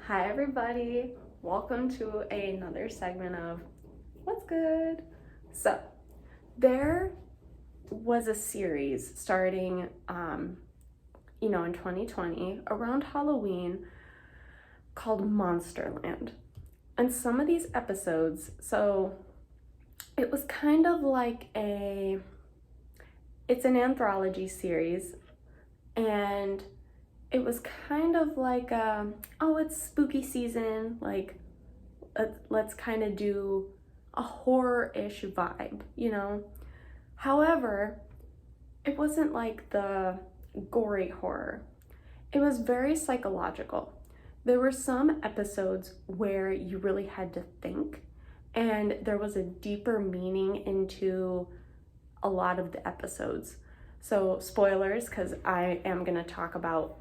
Hi everybody, welcome to another segment of What's Good? So, there was a series starting, in 2020 around Halloween called Monsterland. And some of these episodes, so it was kind of like it's an anthology series, and it was kind of like it's spooky season, like let's kind of do a horror-ish vibe. However, it wasn't like the gory horror. It was very psychological. There were some episodes where you really had to think, and there was a deeper meaning into a lot of the episodes. So spoilers, because I am going to talk about,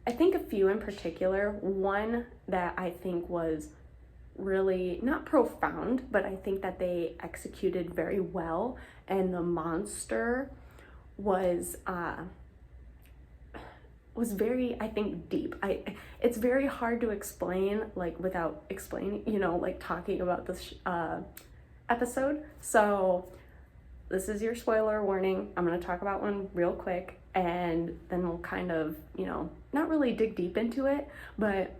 I think, a few in particular. One that I think was really not profound, but I think that they executed very well, and the monster was very, I think, deep. It's very hard to explain, like, without explaining, like talking about this episode. So this is your spoiler warning. I'm going to talk about one real quick, and then we'll kind of, not really dig deep into it, but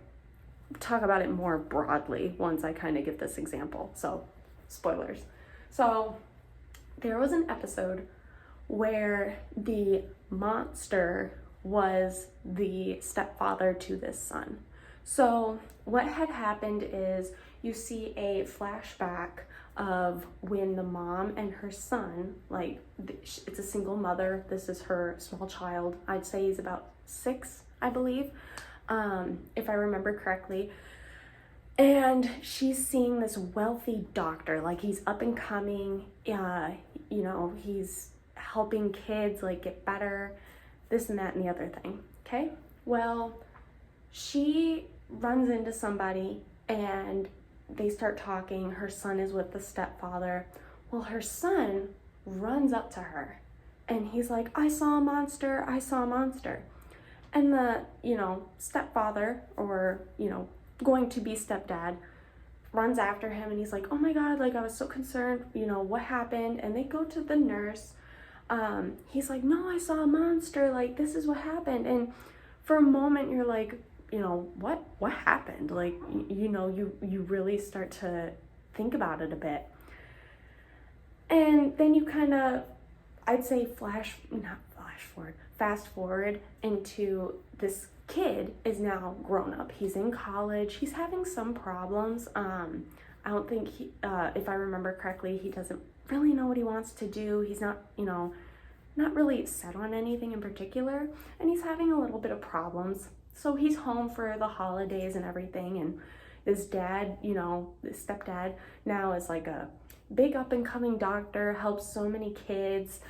talk about it more broadly once I kind of give this example. So, spoilers. So, there was an episode where the monster was the stepfather to this son. So, what had happened is you see a flashback of when the mom and her son, like, it's a single mother. This is her small child. I'd say he's about 6, I believe, if I remember correctly. And she's seeing this wealthy doctor, like he's up and coming, he's helping kids like get better, this and that and the other thing. Okay, well, she runs into somebody and they start talking. Her son is with the stepfather. Well, her son runs up to her and he's like, I saw a monster, I saw a monster. And the, stepfather, or, going to be stepdad, runs after him and he's like, oh my God, like I was so concerned, what happened? And they go to the nurse. He's like, no, I saw a monster, like this is what happened. And for a moment you're like, what happened? Like, you really start to think about it a bit. And then you kind of, I'd say fast forward into this kid is now grown up. He's in college. He's having some problems. I don't think if I remember correctly, he doesn't really know what he wants to do. He's not, not really set on anything in particular, and he's having a little bit of problems. So he's home for the holidays and everything, and his dad, his stepdad now is like a big up and coming doctor, helps so many kids,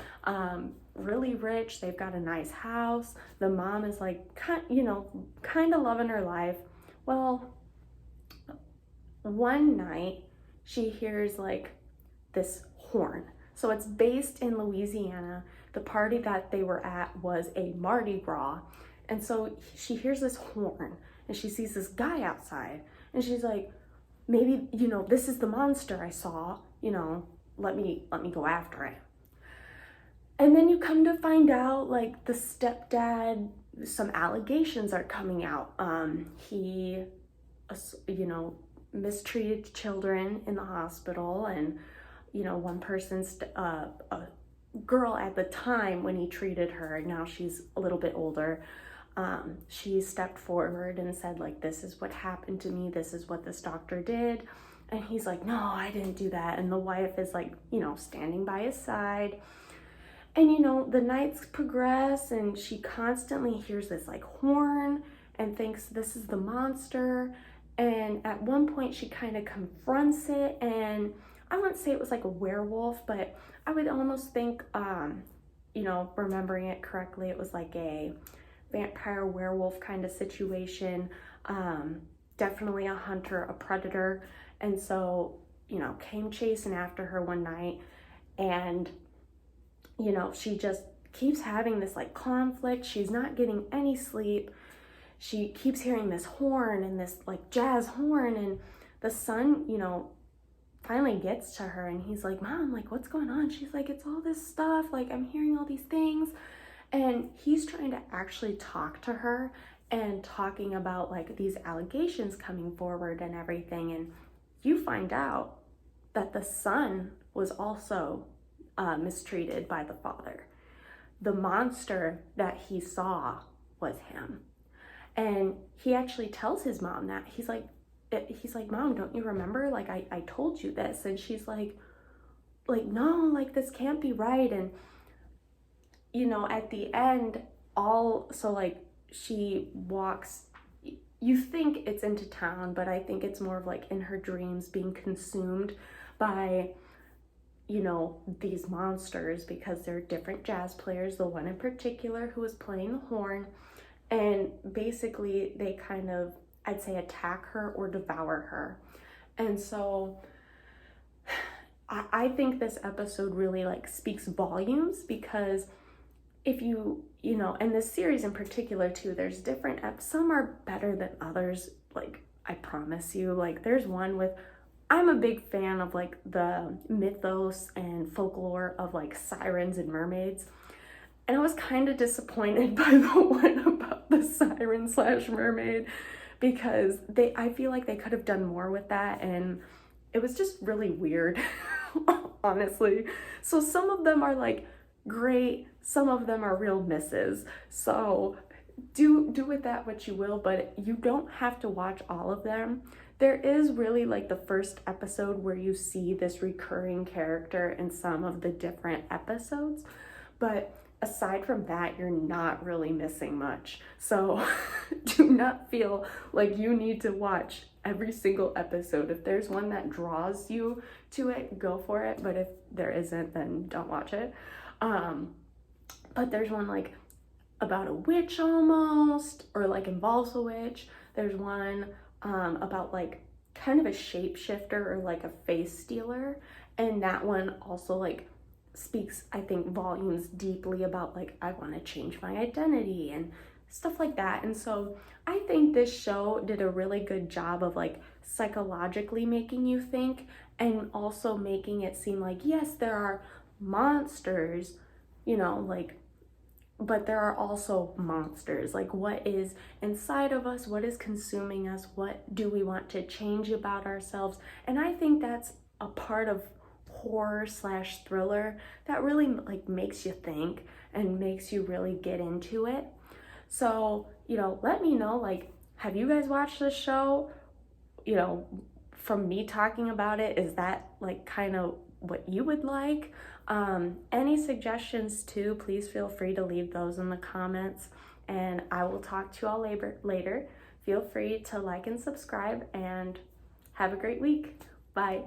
really rich. They've got a nice house. The mom is like, kind of loving her life. Well, one night she hears like this horn. So it's based in Louisiana. The party that they were at was a Mardi Gras. And so she hears this horn and she sees this guy outside and she's like, maybe, this is the monster I saw, let me go after it. And then you come to find out, like, the stepdad, some allegations are coming out. He, mistreated children in the hospital, and, one person's, a girl at the time when he treated her, now she's a little bit older, she stepped forward and said, like, this is what happened to me, this is what this doctor did. And he's like, no, I didn't do that. And the wife is like, standing by his side. And the nights progress and she constantly hears this like horn and thinks this is the monster. And at one point she kind of confronts it, and I wouldn't say it was like a werewolf, but I would almost think, remembering it correctly, it was like a vampire werewolf kind of situation. Definitely a hunter, a predator. And so, came chasing after her one night, and she just keeps having this like conflict. She's not getting any sleep. she keeps hearing this horn and this like jazz horn, and the son, you know, finally gets to her and he's like, Mom, like what's going on? She's like, it's all this stuff, like I'm hearing all these things. And he's trying to actually talk to her and talking about like these allegations coming forward and everything. And you find out that the son was also mistreated by the father. The monster that he saw was him. And he actually tells his mom that. He's like, Mom, don't you remember? Like, I told you this. And she's like, no, like this can't be right. And, you know, at the end, so like she walks, you think it's into town, but I think it's more of like in her dreams being consumed by, you know, these monsters, because they're different jazz players, the one in particular who was playing the horn. And basically they kind of, I'd say, attack her or devour her. And so I think this episode really like speaks volumes, because if you know, and this series in particular too, there's different some are better than others. Like, I promise you, like there's one with, I'm a big fan of like the mythos and folklore of like sirens and mermaids. And I was kind of disappointed by the one about the siren / mermaid, because I feel like they could have done more with that, and it was just really weird, honestly. So some of them are like great, some of them are real misses. So do with that what you will, but you don't have to watch all of them. There is really like the first episode where you see this recurring character in some of the different episodes, but aside from that, you're not really missing much. So do not feel like you need to watch every single episode. If there's one that draws you to it, go for it. But if there isn't, then don't watch it. But there's one like about a witch almost, or like involves a witch. There's one about like kind of a shapeshifter or like a face stealer. And that one also like speaks, I think, volumes deeply about like, I want to change my identity and stuff like that. And so I think this show did a really good job of like psychologically making you think, and also making it seem like, yes, there are monsters, you know, like, but there are also monsters. Like, what is inside of us? What is consuming us? What do we want to change about ourselves? And I think that's a part of horror / thriller that really like makes you think and makes you really get into it. So, you know, let me know, like, have you guys watched this show? You know, from me talking about it, is that like kind of what you would like? Any suggestions too, please feel free to leave those in the comments, and I will talk to you all later. Feel free to like and subscribe, and have a great week. Bye.